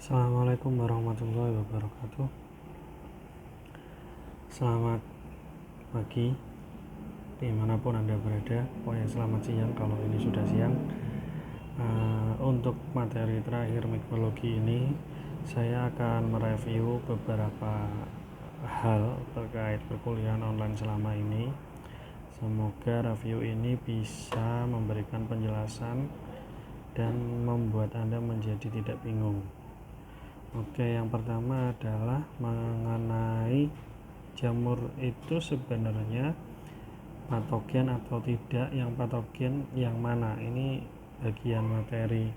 Assalamualaikum warahmatullahi wabarakatuh. Selamat pagi dimanapun Anda berada. Pokoknya selamat siang kalau ini sudah siang. Untuk materi terakhir mikrobiologi ini, saya akan mereview beberapa hal terkait perkuliahan online selama ini. Semoga review ini bisa memberikan penjelasan dan membuat Anda menjadi tidak bingung. Oke, yang pertama adalah mengenai jamur itu sebenarnya patogen atau tidak. Yang patogen yang mana? Ini bagian materi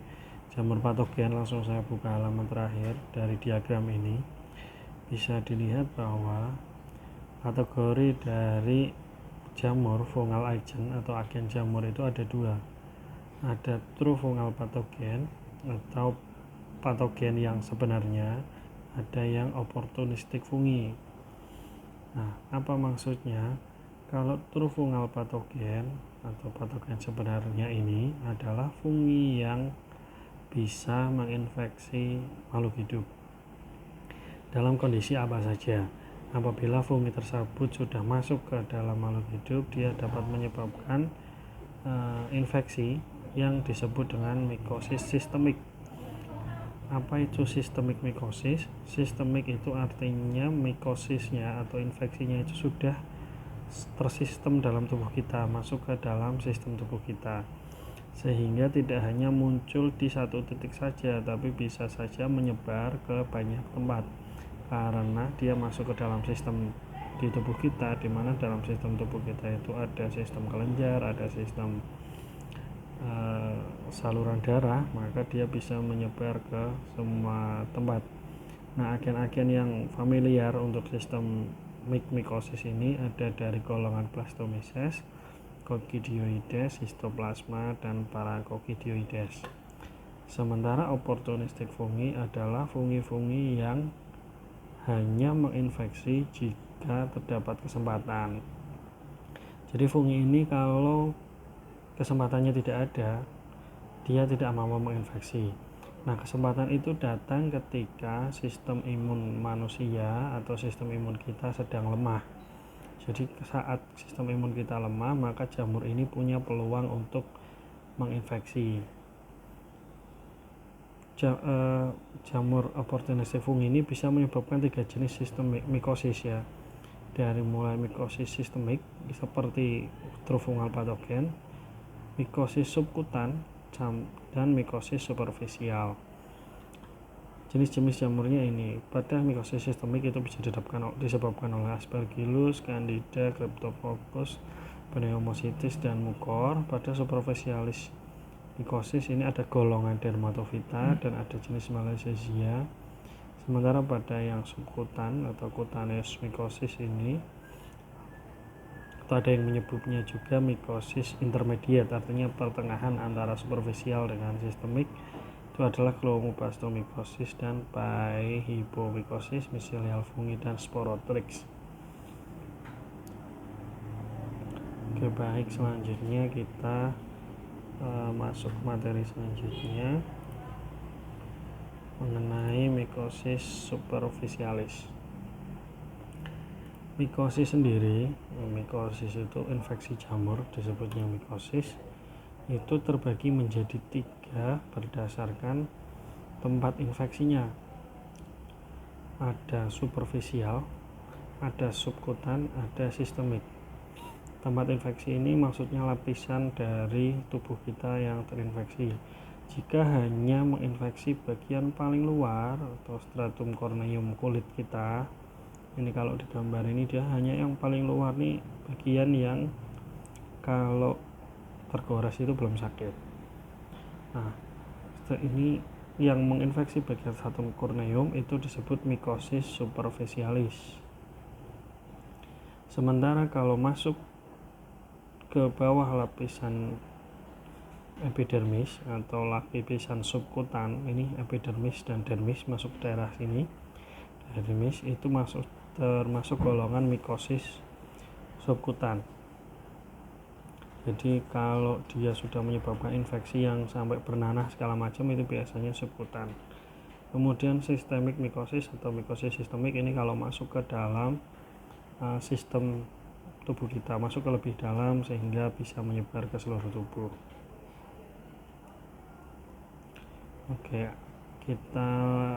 jamur patogen. Langsung saya buka halaman terakhir dari diagram ini. Bisa dilihat bahwa kategori dari jamur fungal agent atau agen jamur itu ada dua. Ada true fungal pathogen atau patogen yang sebenarnya, ada yang opportunistic fungi. Nah, apa maksudnya? Kalau true fungal pathogen atau patogen sebenarnya ini adalah fungi yang bisa menginfeksi makhluk hidup. Dalam kondisi apa saja? Apabila fungi tersebut sudah masuk ke dalam makhluk hidup, dia dapat menyebabkan infeksi yang disebut dengan mikosis sistemik. Apa itu sistemik mikosis? Sistemik itu artinya mikosisnya atau infeksinya itu sudah tersistem dalam tubuh kita, masuk ke dalam sistem tubuh kita, sehingga tidak hanya muncul di satu titik saja, tapi bisa saja menyebar ke banyak tempat karena dia masuk ke dalam sistem di tubuh kita, di mana dalam sistem tubuh kita itu ada sistem kelenjar, ada sistem saluran darah, maka dia bisa menyebar ke semua tempat. Nah, agen-agen yang familiar untuk sistem mikosis ini ada dari golongan Blastomyces, Coccidioides, Histoplasma, dan Paracoccidioides. Sementara opportunistic fungi adalah fungi-fungi yang hanya menginfeksi jika terdapat kesempatan. Jadi fungi ini kalau kesempatannya tidak ada, dia tidak mampu menginfeksi. Nah, kesempatan itu datang ketika sistem imun manusia atau sistem imun kita sedang lemah. Jadi saat sistem imun kita lemah, maka jamur ini punya peluang untuk menginfeksi. Jamur opportunistic fungi ini bisa menyebabkan 3 jenis sistem mikosis ya. Dari mulai mikosis sistemik seperti true fungal pathogen, mikosis subkutan, dan mikosis superficial. Jenis-jenis jamurnya ini. Pada mikosis sistemik itu bisa disebabkan oleh Aspergillus, Candida, Cryptococcus, Pneumocystis, dan Mucor. Pada superficialis mikosis ini ada golongan Dermatophyta dan ada jenis Malassezia. Sementara pada yang subkutan atau cutaneous mikosis ini, ada yang menyebutnya juga mikosis intermediate, artinya pertengahan antara superficial dengan sistemik. Itu adalah Chlomoblastomycosis dan Phaehypomycosis, miselial fungi, dan Sporotrix. Oke, baik, selanjutnya kita masuk materi selanjutnya mengenai mikosis superficialis. Mikosis sendiri, mikosis itu infeksi jamur, disebutnya mikosis, itu terbagi menjadi 3 berdasarkan tempat infeksinya. Ada superficial, ada subkutan, ada sistemik. Tempat infeksi ini maksudnya lapisan dari tubuh kita yang terinfeksi. Jika hanya menginfeksi bagian paling luar atau stratum corneum kulit kita, ini kalau digambar ini dia hanya yang paling luar nih, bagian yang kalau tergores itu belum sakit. Nah, ini yang menginfeksi bagian stratum corneum itu disebut mikosis superficialis. Sementara kalau masuk ke bawah lapisan epidermis atau lapisan subkutan, ini epidermis dan dermis masuk daerah sini, dermis itu termasuk golongan mikosis subkutan. Jadi kalau dia sudah menyebabkan infeksi yang sampai bernanah segala macam, itu biasanya subkutan. Kemudian sistemik mikosis atau mikosis sistemik ini kalau masuk ke dalam sistem tubuh kita, masuk ke lebih dalam sehingga bisa menyebar ke seluruh tubuh. Oke, kita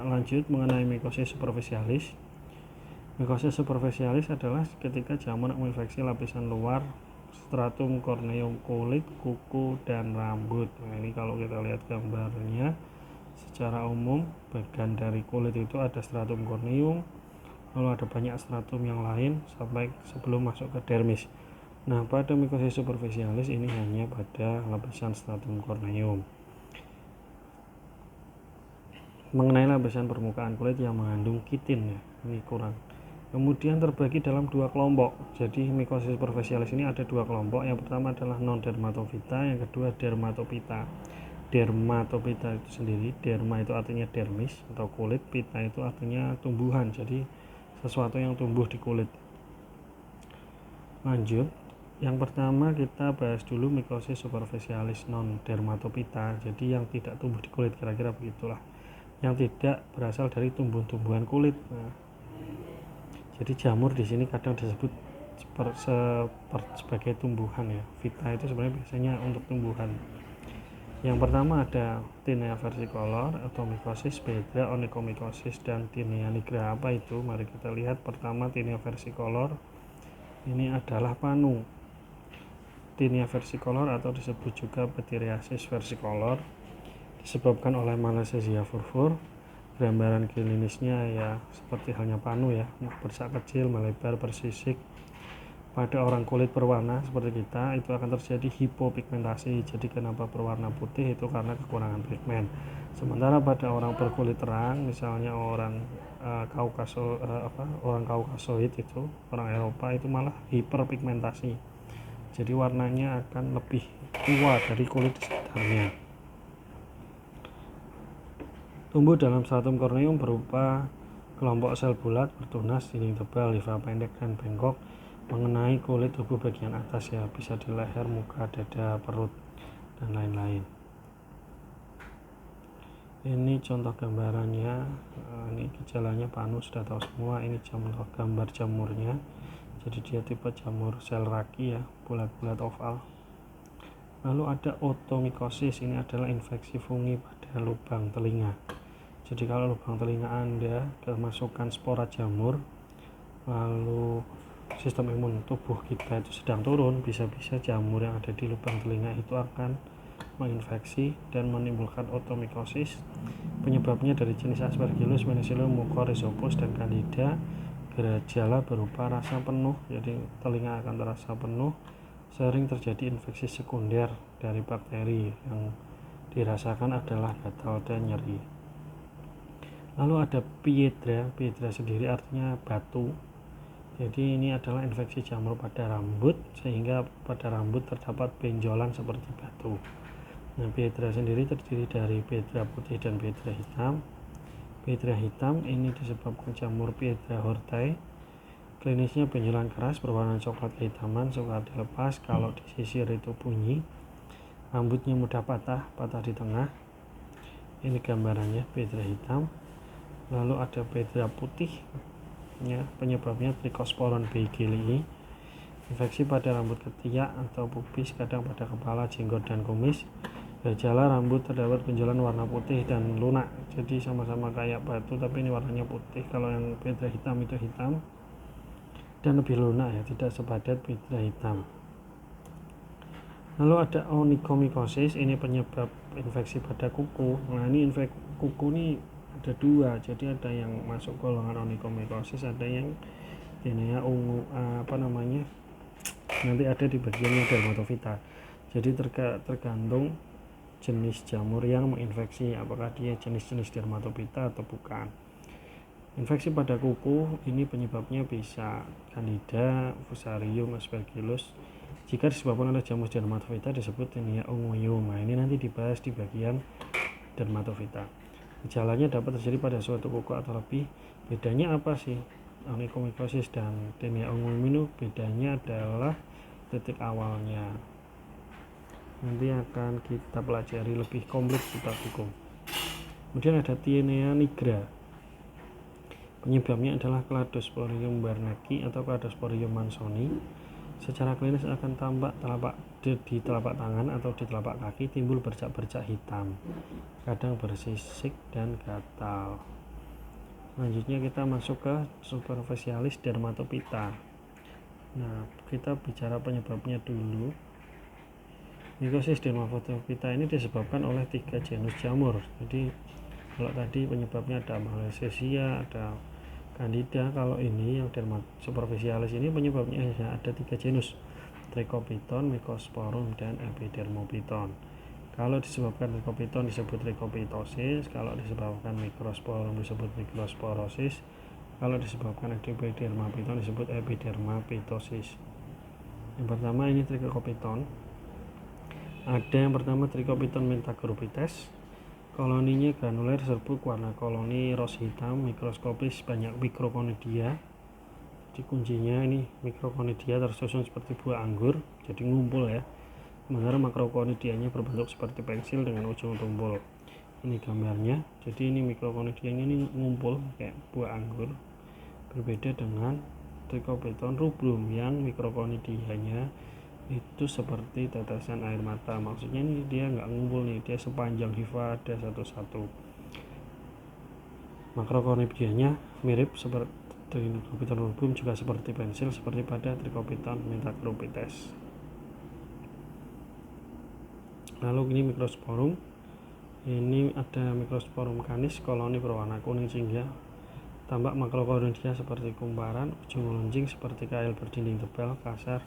lanjut mengenai mikosis superficialis. Mikosis superficialis adalah ketika jamur menginfeksi lapisan luar stratum corneum kulit, kuku, dan rambut. Nah, ini kalau kita lihat gambarnya, secara umum bagian dari kulit itu ada stratum corneum, lalu ada banyak stratum yang lain sampai sebelum masuk ke dermis. Nah, pada mikosis superficialis ini hanya pada lapisan stratum corneum. Mengenai lapisan permukaan kulit yang mengandung kitin, ya, ini kurang. Kemudian terbagi dalam dua kelompok. Jadi mikosis superficialis ini ada dua kelompok. Yang pertama adalah non dermatofita, yang kedua dermatopita. Dermatopita itu sendiri, derma itu artinya dermis atau kulit, pita itu artinya tumbuhan, jadi sesuatu yang tumbuh di kulit. Lanjut, yang pertama kita bahas dulu mikosis superficialis non dermatopita, jadi yang tidak tumbuh di kulit, kira-kira begitulah, yang tidak berasal dari tumbuh-tumbuhan kulit. Nah, jadi jamur di sini kadang disebut sebagai tumbuhan, ya. Vita itu sebenarnya biasanya untuk tumbuhan. Yang pertama ada Tinea versicolor atau mikosis, Phaedra, onychomycosis, dan Tinea nigra. Apa itu? Mari kita lihat. Pertama, Tinea versicolor ini adalah panu. Tinea versicolor atau disebut juga Pityriasis versicolor disebabkan oleh Malassezia furfur. Gambaran klinisnya ya seperti halnya panu, ya, bersak kecil, melebar, bersisik. Pada orang kulit berwarna seperti kita itu akan terjadi hipopigmentasi. Jadi kenapa berwarna putih itu karena kekurangan pigmen. Sementara pada orang berkulit terang, misalnya orang orang Kaukasoid itu, orang Eropa itu malah hiperpigmentasi. Jadi warnanya akan lebih tua dari kulit di sekitarnya. Tumbuh dalam stratum corneum berupa kelompok sel bulat, bertunas, dinding tebal, hifa pendek dan bengkok mengenai kulit tubuh bagian atas, ya, bisa di leher, muka, dada, perut, dan lain-lain. Ini contoh gambarannya. Ini gejalanya panu sudah tahu semua. Ini gambar jamurnya. Jadi dia tipe jamur sel raki, ya, bulat-bulat oval. Lalu ada otomikosis. Ini adalah infeksi fungi pada lubang telinga. Jadi kalau lubang telinga Anda kemasukan spora jamur, lalu sistem imun tubuh kita itu sedang turun, bisa-bisa jamur yang ada di lubang telinga itu akan menginfeksi dan menimbulkan otomikosis. Penyebabnya dari jenis Aspergillus, Penicillium, Mucorrhizopus, dan Candida. Gejala berupa rasa penuh, jadi telinga akan terasa penuh. Sering terjadi infeksi sekunder dari bakteri, yang dirasakan adalah gatal dan nyeri. Lalu ada Phaedra. Phaedra sendiri artinya batu. Jadi ini adalah infeksi jamur pada rambut sehingga pada rambut terdapat benjolan seperti batu. Nah, Phaedra sendiri terdiri dari Phaedra putih dan Phaedra hitam. Phaedra hitam ini disebabkan jamur Phaedra hortae. Klinisnya benjolan keras berwarna coklat kehitaman, suka dilepas, kalau disisir itu bunyi. Rambutnya mudah patah di tengah. Ini gambarannya Phaedra hitam. Lalu ada Phaedra putih, ya, penyebabnya Trichosporon beigeli. Infeksi pada rambut ketiak atau pubis, kadang pada kepala, jenggot, dan kumis. Gejala rambut terdapat benjolan warna putih dan lunak, jadi sama-sama kayak batu tapi ini warnanya putih. Kalau yang Phaedra hitam itu hitam dan lebih lunak, ya, tidak sepadat Phaedra hitam. Lalu ada onychomycosis. Ini penyebab infeksi pada kuku. Nah, ini kuku ini ada dua, jadi ada yang masuk golongan onychomycosis, ada yang Tinea ungu, nanti ada di bagiannya dermatofita. Jadi tergantung jenis jamur yang menginfeksi, apakah dia jenis-jenis dermatofita atau bukan. Infeksi pada kuku ini penyebabnya bisa Candida, Fusarium, Aspergillus. Jika disebabkan oleh jamur dermatofita disebut Tinea unguium. Nah, ini nanti dibahas di bagian dermatofita. Gejalanya dapat terjadi pada suatu kuku atau lebih. Bedanya apa sih onychomycosis dan Tinea unguium ini? Bedanya adalah titik awalnya. Nanti akan kita pelajari lebih komplit di bab hukum. Kemudian ada Tinea nigra. Penyebabnya adalah Cladosporium barnecki atau Cladosporium mansoni. Secara klinis akan tampak di telapak tangan atau di telapak kaki timbul bercak-bercak hitam, kadang bersisik dan gatal. Selanjutnya kita masuk ke superficialis dermatophyta. Nah, kita bicara penyebabnya dulu. Mycosis dermatophyta ini disebabkan oleh 3 genus jamur. Jadi kalau tadi penyebabnya ada Malassezia, ada Candida, kalau ini yang superficialis ini penyebabnya hanya ada 3 genus, Trichophyton, Mycosporum, dan Epidermophyton. Kalau disebabkan Trichophyton disebut trichophytosis, kalau disebabkan Microsporum disebut microsporosis, kalau disebabkan Epidermophyton disebut epidermophytosis. Yang pertama ini Trichophyton. Ada yang pertama Trichophyton mentagrupites. Koloninya granuler serbuk, warna koloni ros hitam, mikroskopis, banyak mikrokonidia. Di kuncinya ini mikrokonidia tersusun seperti buah anggur, jadi ngumpul ya. Sementara makrokonidianya berbentuk seperti pensil dengan ujung tumpul. Ini gambarnya. Jadi ini mikrokonidianya ini ngumpul kayak buah anggur. Berbeda dengan Trichophyton rubrum yang mikrokonidianya itu seperti tetesan air mata. Maksudnya ini dia nggak ngumpul nih, dia sepanjang hifa ada satu-satu. Makrokonidianya mirip seperti Trichophyton rubrum, juga seperti pensil seperti pada Trichophyton mentagrupites. Lalu ini Microsporum. Ini ada Microsporum canis, koloni berwarna kuning jingga. Tampak makrokonidia seperti kumparan, ujung melunjing seperti kail berdinding tebal, kasar,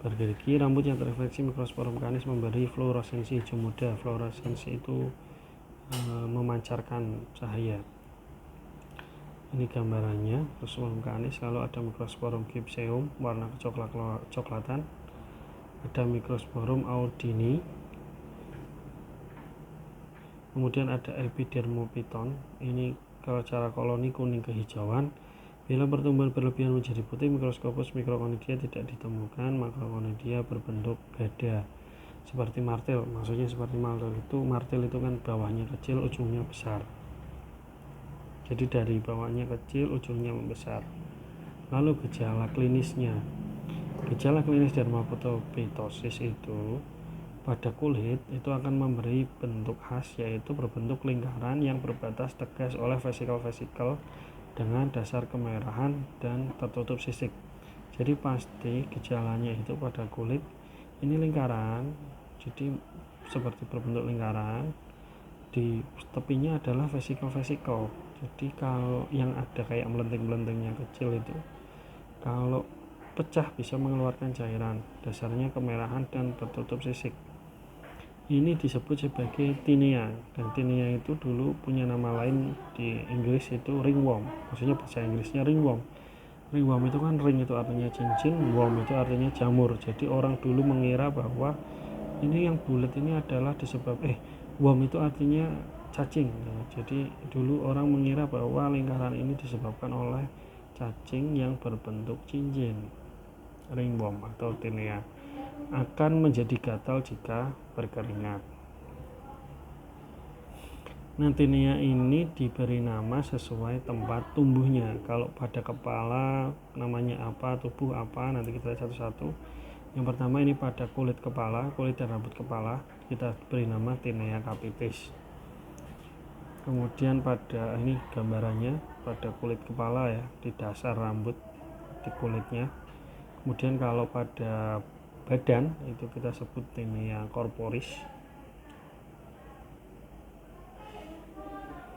bergerigi. Rambut yang terefleksi Microsporum canis memberi fluoresensi hijau muda. Fluoresensi itu memancarkan cahaya. Ini gambarannya Microsporum canis. Lalu ada Microsporum gypseum warna kecoklatan. Ada Microsporum audini. Kemudian ada Epidermophyton. Ini kalau cara koloni kuning kehijauan. Bila pertumbuhan berlebihan menjadi putih, mikroskopus mikrokonidia tidak ditemukan. Makrokonidia berbentuk gada seperti martil. Maksudnya seperti martil itu kan bawahnya kecil, ujungnya besar. Jadi dari bawahnya kecil, ujungnya membesar. Lalu gejala klinisnya. Gejala klinis dermatophytosis itu pada kulit itu akan memberi bentuk khas, yaitu berbentuk lingkaran yang berbatas tegas oleh vesikel-vesikel dengan dasar kemerahan dan tertutup sisik. Jadi pasti gejalanya itu pada kulit ini lingkaran, jadi seperti berbentuk lingkaran. Di tepinya adalah vesikel-vesikel. Jadi kalau yang ada kayak melenting-melentingnya kecil itu, kalau pecah bisa mengeluarkan cairan, dasarnya kemerahan dan tertutup sisik. Ini disebut sebagai tinea, dan tinea itu dulu punya nama lain di Inggris itu ringworm. Maksudnya bahasa Inggrisnya ringworm. Ringworm itu kan ring itu artinya cincin, worm itu artinya jamur. Jadi orang dulu mengira bahwa ini yang bulat ini adalah worm itu artinya cacing. Nah, jadi dulu orang mengira bahwa lingkaran ini disebabkan oleh cacing yang berbentuk cincin. Ringworm atau tinea akan menjadi gatal jika berkeringat. Nah, tinea ini diberi nama sesuai tempat tumbuhnya. Kalau pada kepala namanya apa, tubuh apa, nanti kita lihat satu-satu. Yang pertama ini pada kulit kepala, kulit dan rambut kepala, kita beri nama Tinea capitis. Kemudian pada ini gambarannya pada kulit kepala ya, di dasar rambut di kulitnya. Kemudian kalau pada badan itu kita sebut Tinea corporis.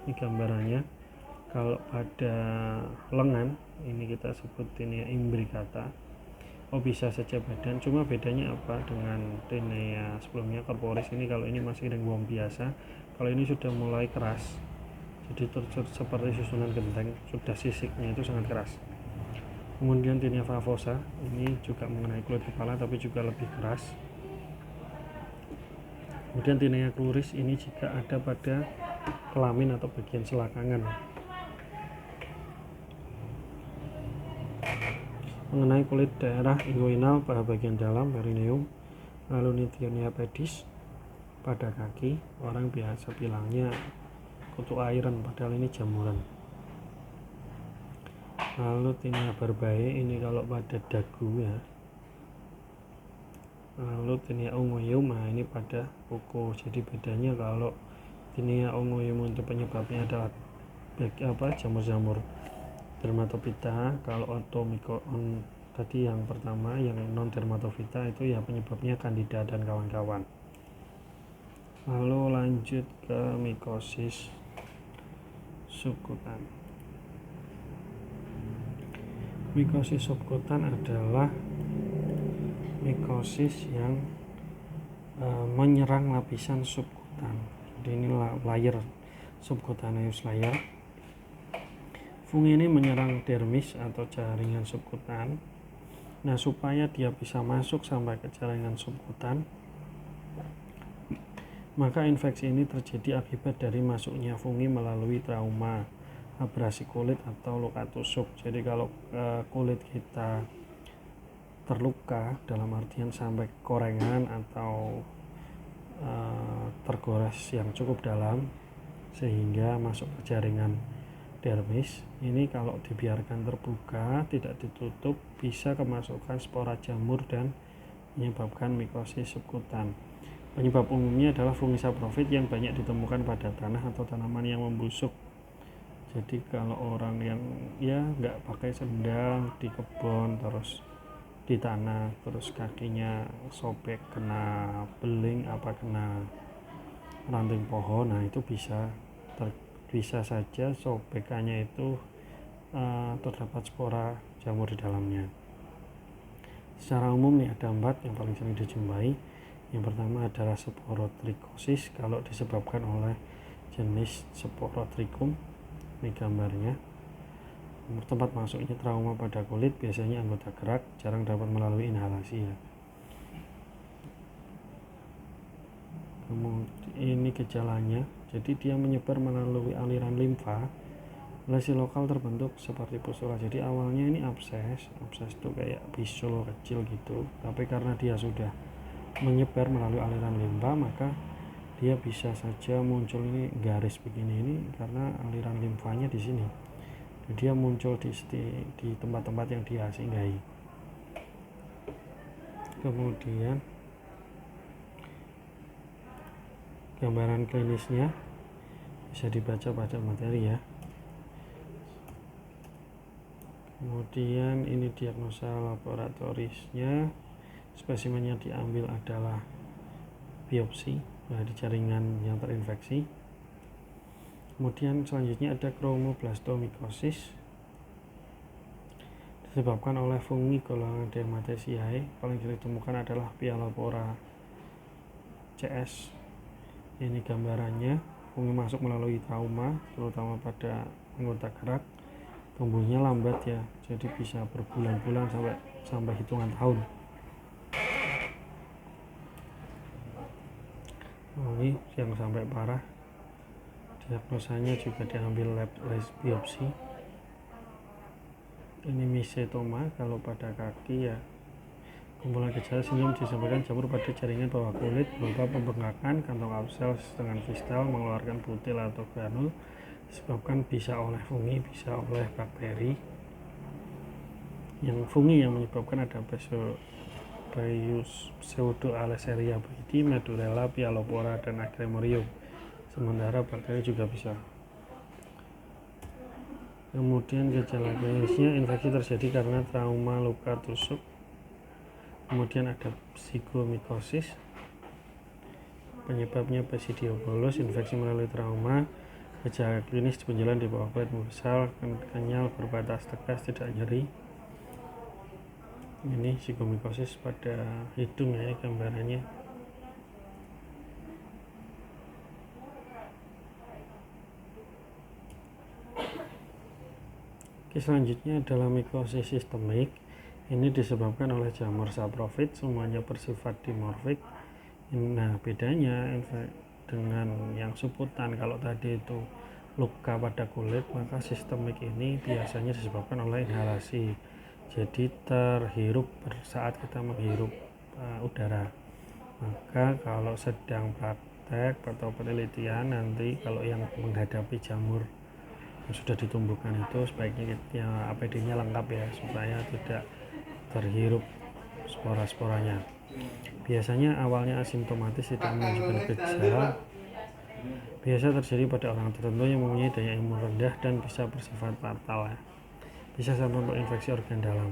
Ini gambarannya. Kalau pada lengan ini kita sebut Tinea imbricata. Bisa saja badan, cuma bedanya apa dengan Tinea sebelumnya corporis ini? Kalau ini masih ringworm biasa, kalau ini sudah mulai keras, jadi seperti susunan genteng, sudah sisiknya itu sangat keras. Kemudian Tinea favosa ini juga mengenai kulit kepala tapi juga lebih keras. Kemudian Tinea cluris ini jika ada pada kelamin atau bagian selakangan. Mengenai kulit daerah inguinal pada bagian dalam perineum. Lalu Tinea pedis pada kaki, orang biasa bilangnya kutu iron, padahal ini jamuran. Lalu tinea barbae ini kalau pada dagu ya. Lalu tinea ongoyum, nah ini pada kuku. Jadi bedanya kalau tinea ongoyum untuk penyebabnya adalah jamur-jamur dermatofita, kalau otomycon tadi yang pertama yang non dermatofita itu ya penyebabnya candida dan kawan-kawan. Lalu lanjut ke mikosis subkutan. Mikosis subkutan adalah mikosis yang menyerang lapisan subkutan. Jadi ini layer subcutaneous layer. Fungi ini menyerang dermis atau jaringan subkutan. Nah, supaya dia bisa masuk sampai ke jaringan subkutan, maka infeksi ini terjadi akibat dari masuknya fungi melalui trauma, abrasi kulit atau luka tusuk. Jadi kalau kulit kita terluka dalam artian sampai korengan atau tergores yang cukup dalam sehingga masuk ke jaringan dermis, ini kalau dibiarkan terbuka tidak ditutup bisa kemasukan spora jamur dan menyebabkan mikosis subkutan. Penyebab umumnya adalah fungi saprofit yang banyak ditemukan pada tanah atau tanaman yang membusuk. Jadi kalau orang yang ya nggak pakai sendal di kebun terus di tanah terus kakinya sobek kena beling apa kena ranting pohon, nah itu bisa saja sobekannya itu terdapat spora jamur di dalamnya. Secara umum nih ada 4 yang paling sering dijumpai. Yang pertama adalah sporotrikosis kalau disebabkan oleh jenis Sporotrichum. Ini gambarnya. Tempat masuknya trauma pada kulit, biasanya anggota gerak, jarang dapat melalui inhalasi ya. Kemudian ini gejalanya, jadi dia menyebar melalui aliran limfa. Lesi lokal terbentuk seperti pusula. Jadi awalnya ini abses itu kayak bisul kecil gitu, tapi karena dia sudah menyebar melalui aliran limfa, maka dia bisa saja muncul ini garis begini ini karena aliran limfanya di sini. Dia muncul di tempat-tempat yang dia singgahi. Kemudian gambaran klinisnya bisa dibaca pada materi ya. Kemudian ini diagnosa laboratorisnya, spesimen yang diambil adalah biopsi dari jaringan yang terinfeksi. Kemudian selanjutnya ada chromoblastomikosis, disebabkan oleh fungi golongan Dermateciae. Paling sering ditemukan adalah Pialopora CS. Ini gambarannya, fungi masuk melalui trauma, terutama pada anggota gerak. Tumbuhnya lambat ya, jadi bisa berbulan-bulan sampai hitungan tahun. Ini yang sampai parah, diagnosanya juga diambil lab biopsi. Ini mesetoma kalau pada kaki ya. Kumpulan gejala sindrom disebabkan jamur pada jaringan bawah kulit berupa pembengkakan kantong absel dengan fistal, mengeluarkan butil atau granul. Disebabkan bisa oleh fungi, bisa oleh bakteri. Yang fungi yang menyebabkan ada Pseudoaletheria boidi, Medurella, Pialopora, dan Acremorium. Sementara bakteri juga bisa. Kemudian gejala klinisnya, infeksi terjadi karena trauma luka tusuk. Kemudian ada psigomikosis, penyebabnya Basidiobulus, infeksi melalui trauma. Gejala klinis benjolan di bawah kulit membesar, kenyal, berbatas tegas, tidak nyeri. Ini psigomikosis pada hidung ya gambarannya. Oke, selanjutnya adalah mikosis sistemik. Ini disebabkan oleh jamur saprofit, semuanya bersifat dimorfik. Nah, bedanya dengan yang subkutan, kalau tadi itu luka pada kulit, maka sistemik ini biasanya disebabkan oleh inhalasi. Jadi terhirup saat kita menghirup udara. Maka kalau sedang praktek praktek atau penelitian nanti kalau yang menghadapi jamur yang sudah ditumbuhkan itu sebaiknya ya APD-nya lengkap ya supaya tidak terhirup spora-sporanya. Biasanya awalnya asimptomatis tidak menunjukkan gejala, biasa terjadi pada orang tertentu yang mempunyai daya imun rendah dan bisa bersifat fatal ya. Bisa sampai untuk infeksi organ dalam.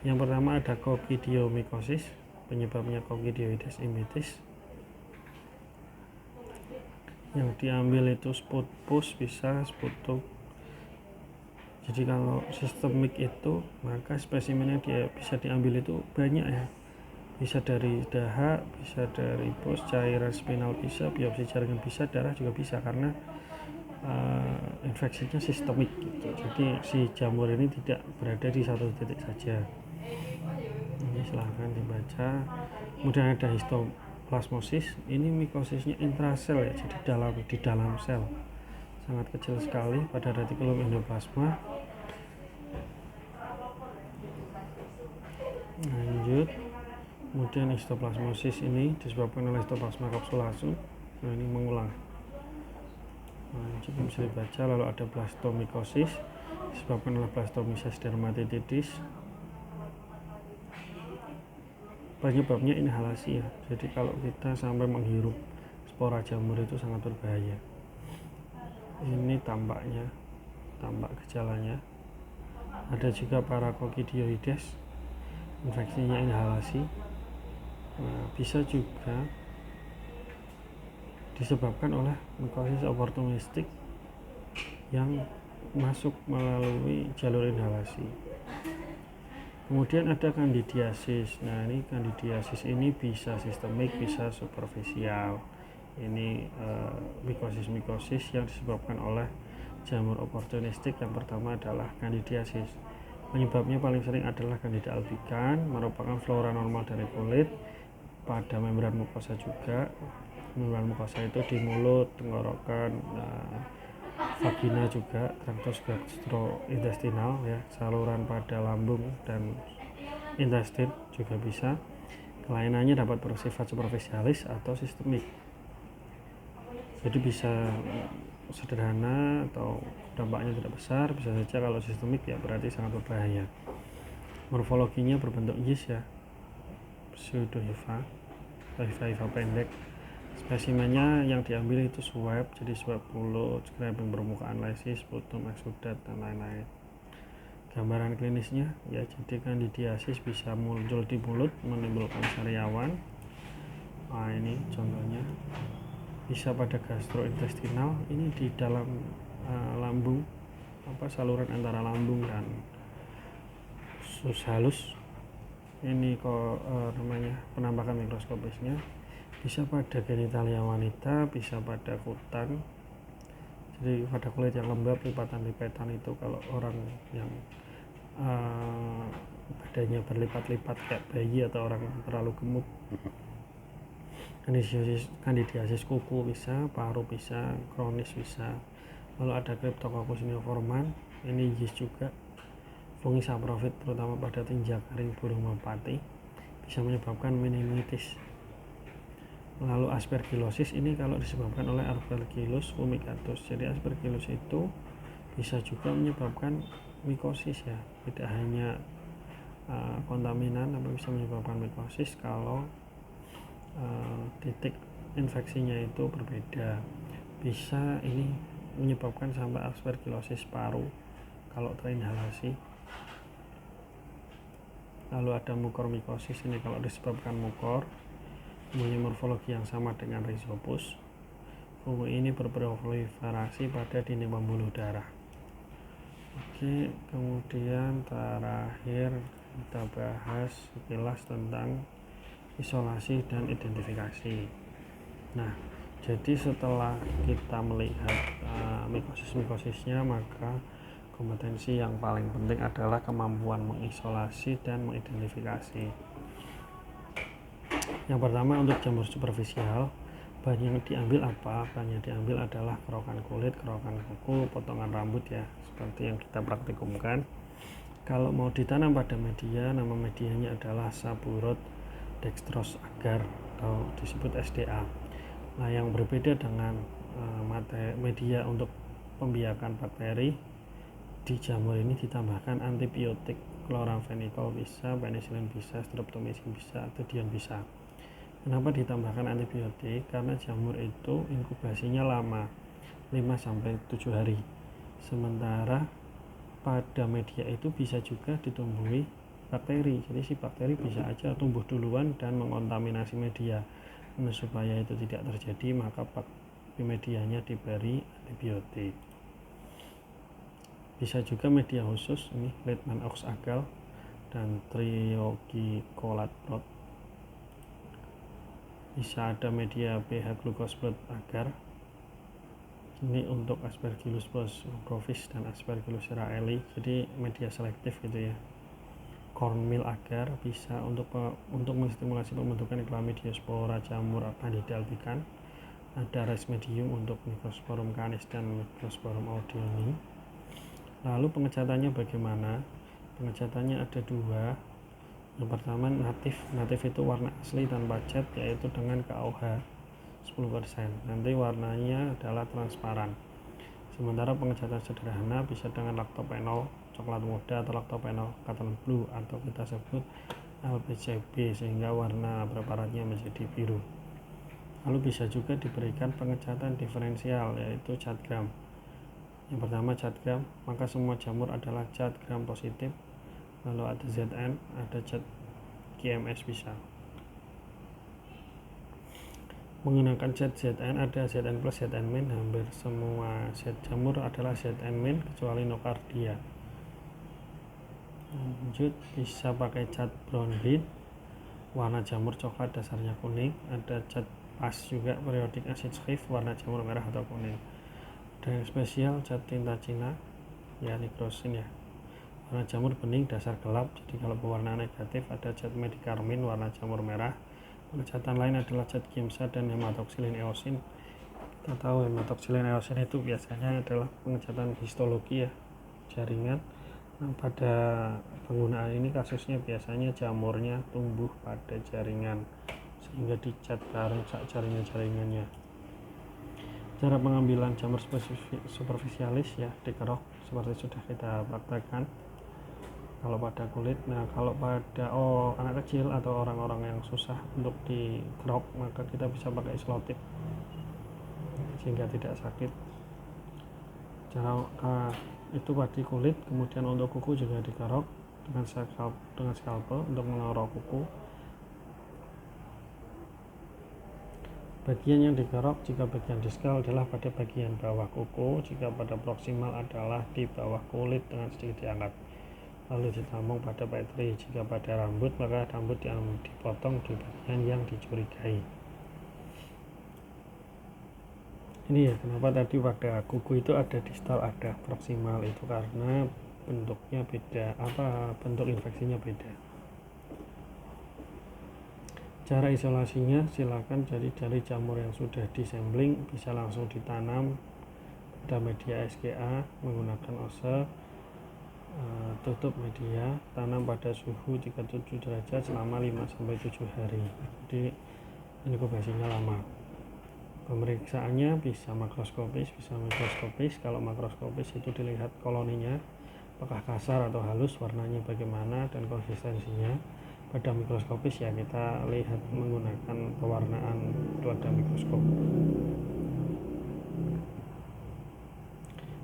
Yang pertama ada kokidiomikosis, penyebabnya Coccidioides immitis. Yang diambil itu spot pus, bisa sputum. Jadi kalau sistemik itu maka spesimennya dia bisa diambil itu banyak ya. Bisa dari dahak, bisa dari pus, cairan spinal bisa, biopsi jaringan bisa, darah juga bisa karena infeksinya sistemik gitu. Jadi si jamur ini tidak berada di satu titik saja. Ini silahkan dibaca. Kemudian ada histoplasmosis, ini mikosisnya intrasel ya, jadi di dalam sel, sangat kecil sekali pada retikulum endoplasma. Lanjut, kemudian histoplasmosis ini disebabkan oleh histoplasma capsulosa. Nah ini mengulang. Lanjut bisa dibaca. Lalu ada blastomikosis disebabkan oleh blastomyces dermatitis. Penyebabnya inhalasi ya, jadi kalau kita sampai menghirup spora jamur itu sangat berbahaya. Ini tampak gejalanya. Ada juga paracoccidioides, infeksinya inhalasi. Nah, bisa juga disebabkan oleh mikosis oportunistik yang masuk melalui jalur inhalasi. Kemudian ada kandidiasis. Nah ini kandidiasis ini bisa sistemik, bisa superficial. Ini mikosis yang disebabkan oleh jamur oportunistik. Yang pertama adalah kandidiasis. Penyebabnya paling sering adalah Candida albicans, merupakan flora normal dari kulit pada membran mukosa juga. Membran mukosa itu di mulut, tenggorokan, vagina juga, traktus gastrointestinal ya, saluran pada lambung dan intestin juga bisa. Kelainannya dapat bersifat superficialis atau sistemik. Jadi bisa sederhana atau dampaknya tidak besar, bisa saja. Kalau sistemik ya berarti sangat berbahaya. Morfologinya berbentuk yeast ya, pseudohifa atau hifa pendek. Spesimennya yang diambil itu swab, jadi swab mulut, scraping permukaan lesis, sputum, eksudat, dan lain-lain. Gambaran klinisnya ya, jadi kandidiasis bisa muncul di mulut, menimbulkan sariawan. Nah ini contohnya. Bisa pada gastrointestinal, ini di dalam lambung, saluran antara lambung dan sus halus. Ini namanya penampakan mikroskopisnya. Bisa pada genitalia wanita, bisa pada kutan, jadi pada kulit yang lembab, lipatan-lipatan itu kalau orang yang badannya berlipat-lipat kayak bayi atau orang terlalu gemuk. Kandidiasis kuku bisa, paru bisa, kronis bisa. Lalu ada Cryptococcus neoformans, ini yeast juga. Fungi saprofit terutama pada tinja kering burung merpati bisa menyebabkan meningitis. Lalu aspergillosis ini kalau disebabkan oleh Aspergillus fumigatus. Jadi Aspergillus itu bisa juga menyebabkan mikosis ya, tidak hanya kontaminan tapi bisa menyebabkan mikosis kalau titik infeksinya itu berbeda. Bisa ini menyebabkan sampai aspergillosis paru kalau terinhalasi. Lalu ada mukormikosis, ini kalau disebabkan mukor, mempunyai morfologi yang sama dengan Rhizopus. Fungi ini berproliferasi pada dinding pembuluh darah. Oke, kemudian terakhir kita bahas sekilas tentang isolasi dan identifikasi. Nah, jadi setelah kita melihat mikosis-mikosisnya, maka kompetensi yang paling penting adalah kemampuan mengisolasi dan mengidentifikasi. Yang pertama untuk jamur superficial, bahan yang diambil apa? Bahan yang diambil adalah kerokan kulit, kerokan kuku, potongan rambut ya, seperti yang kita praktikumkan. Kalau mau ditanam pada media, nama medianya adalah Saburot dextrose agar atau disebut SDA. Nah, yang berbeda dengan media untuk pembiakan bakteri, di jamur ini ditambahkan antibiotik, chloramphenicol bisa, penicillin bisa, streptomycin bisa, atau dion bisa. Kenapa ditambahkan antibiotik? Karena jamur itu inkubasinya lama, 5-7 hari. Sementara pada media itu bisa juga ditumbuhi bakteri. Jadi si bakteri bisa aja tumbuh duluan dan mengontaminasi media. Nah, supaya itu tidak terjadi, maka medianya diberi antibiotik. Bisa juga media khusus, ini Leishman ox agar dan Triogycolat prot. Bisa ada media pH glucose blood agar, ini untuk Aspergillus bovis dan Aspergillus raeli, jadi media selektif gitu ya. Cornmeal agar bisa untuk menstimulasi pembentukan chlamydiospora jamur Candida albicans. Ada rice medium untuk Microsporum canis dan Microsporum odeoni. Lalu pengecatannya bagaimana? Pengecatannya ada dua. Yang pertama natif itu warna asli tanpa cat, yaitu dengan KOH 10%. Nanti warnanya adalah transparan. Sementara pengecatan sederhana bisa dengan lactopenol coklat muda atau lactopenol cotton blue, atau kita sebut LPCB, sehingga warna preparatnya menjadi biru. Lalu bisa juga diberikan pengecatan diferensial, yaitu cat gram. Yang pertama cat gram, maka semua jamur adalah cat gram positif. Lalu ada ZN, ada cat GMS bisa. Menggunakan cat ZN, ada ZN plus, ZN min, hampir semua jamur adalah ZN min kecuali Nocardia. Lanjut, bisa pakai cat brown bead, warna jamur coklat dasarnya kuning. Ada cat pas juga, periodic acid schrift, warna jamur merah atau kuning. Dan yang spesial cat tinta Cina ya, nigrosin ya, warna jamur bening dasar gelap. Jadi kalau pewarna negatif ada cat medicarmin warna jamur merah. Pengecatan lain adalah cat Giemsa dan hematoxylin eosin. Kita tahu hematoxylin eosin itu biasanya adalah pengecatan histologi ya, jaringan. Nah, pada penggunaan ini kasusnya biasanya jamurnya tumbuh pada jaringan, sehingga dicat bareng jaringannya. Cara pengambilan jamur superficialis ya, dikerok seperti sudah kita praktekkan kalau pada kulit. Nah, kalau pada anak kecil atau orang-orang yang susah untuk dikerok, maka kita bisa pakai selotip sehingga tidak sakit. Cara itu pada kulit. Kemudian untuk kuku juga dikerok dengan scalpel untuk mengerok kuku. Bagian yang dikerok jika bagian diskal adalah pada bagian bawah kuku, jika pada proksimal adalah di bawah kulit dengan sedikit diangkat. Lalu ditambung pada petri. Jika pada rambut, maka rambut dipotong di bagian yang dicurigai. Ini ya kenapa tadi pada kuku itu ada distal, ada proksimal, itu karena bentuknya beda, bentuk infeksinya beda. Cara isolasinya silakan, jadi dari jamur yang sudah disampling bisa langsung ditanam pada media SGA menggunakan ose. Tutup media, tanam pada suhu 37 derajat selama 5-7 hari. Jadi inkubasinya lama. Pemeriksaannya bisa makroskopis, bisa mikroskopis. Kalau makroskopis itu dilihat koloninya apakah kasar atau halus, warnanya bagaimana, dan konsistensinya. Pada mikroskopis ya kita lihat menggunakan pewarnaan pada mikroskop.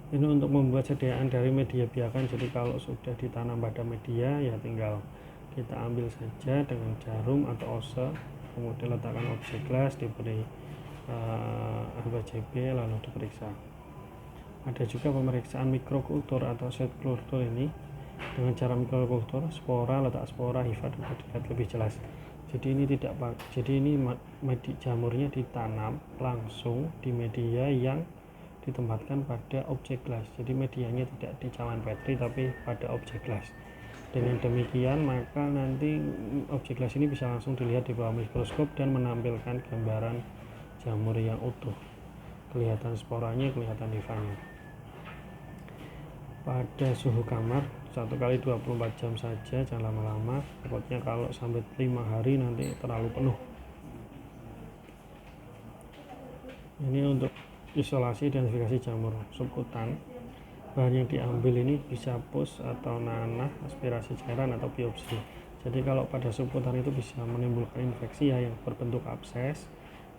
Ini untuk membuat sediaan dari media biakan. Jadi kalau sudah ditanam pada media ya tinggal kita ambil saja dengan jarum atau ose, kemudian letakkan objek gelas, diberi LPCB, lalu diperiksa. Ada juga pemeriksaan mikrokultur atau set kultur. Ini dengan cara mikrokultur spora, letak spora, hifa dapat dilihat lebih jelas. Jadi ini jamurnya ditanam langsung di media yang ditempatkan pada objek gelas. Jadi medianya tidak di cawan petri tapi pada objek gelas. Dengan demikian maka nanti objek gelas ini bisa langsung dilihat di bawah mikroskop dan menampilkan gambaran jamur yang utuh, kelihatan sporanya, kelihatan hifanya. Pada suhu kamar 1x24 jam saja, jangan lama-lama. Takutnya kalau sampai 5 hari nanti terlalu penuh. Ini untuk isolasi identifikasi jamur subkutan. Bahan yang diambil ini bisa pus atau nanah, aspirasi cairan atau biopsi. Jadi kalau pada subkutan itu bisa menimbulkan infeksi ya yang berbentuk abses.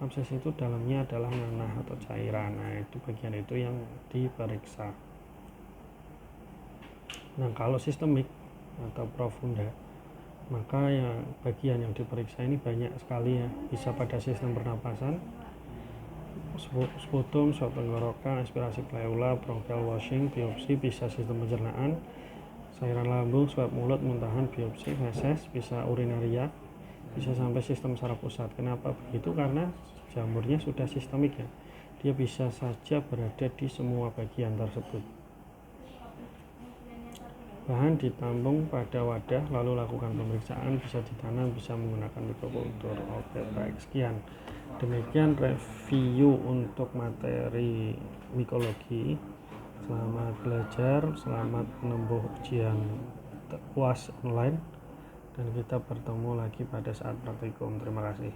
Abses itu dalamnya adalah nanah atau cairan. Nah, itu bagian itu yang diperiksa. Nah, kalau sistemik atau profunda, maka ya bagian yang diperiksa ini banyak sekali ya. Bisa pada sistem pernapasan, sputum, swab tenggorokan, aspirasi pleura, bronchial washing, biopsi, bisa sistem pencernaan, cairan lambung, swab mulut, muntahan, biopsi, feses, bisa urinaria, bisa sampai sistem saraf pusat. Kenapa begitu? Karena jamurnya sudah sistemik ya, dia bisa saja berada di semua bagian tersebut. Bahan ditampung pada wadah lalu lakukan pemeriksaan, bisa ditanam, bisa menggunakan mikrokultur. Oke, baik, sekian. Demikian review untuk materi mikologi. Selamat belajar, selamat menempuh ujian UAS online, dan kita bertemu lagi pada saat praktikum. Terima kasih.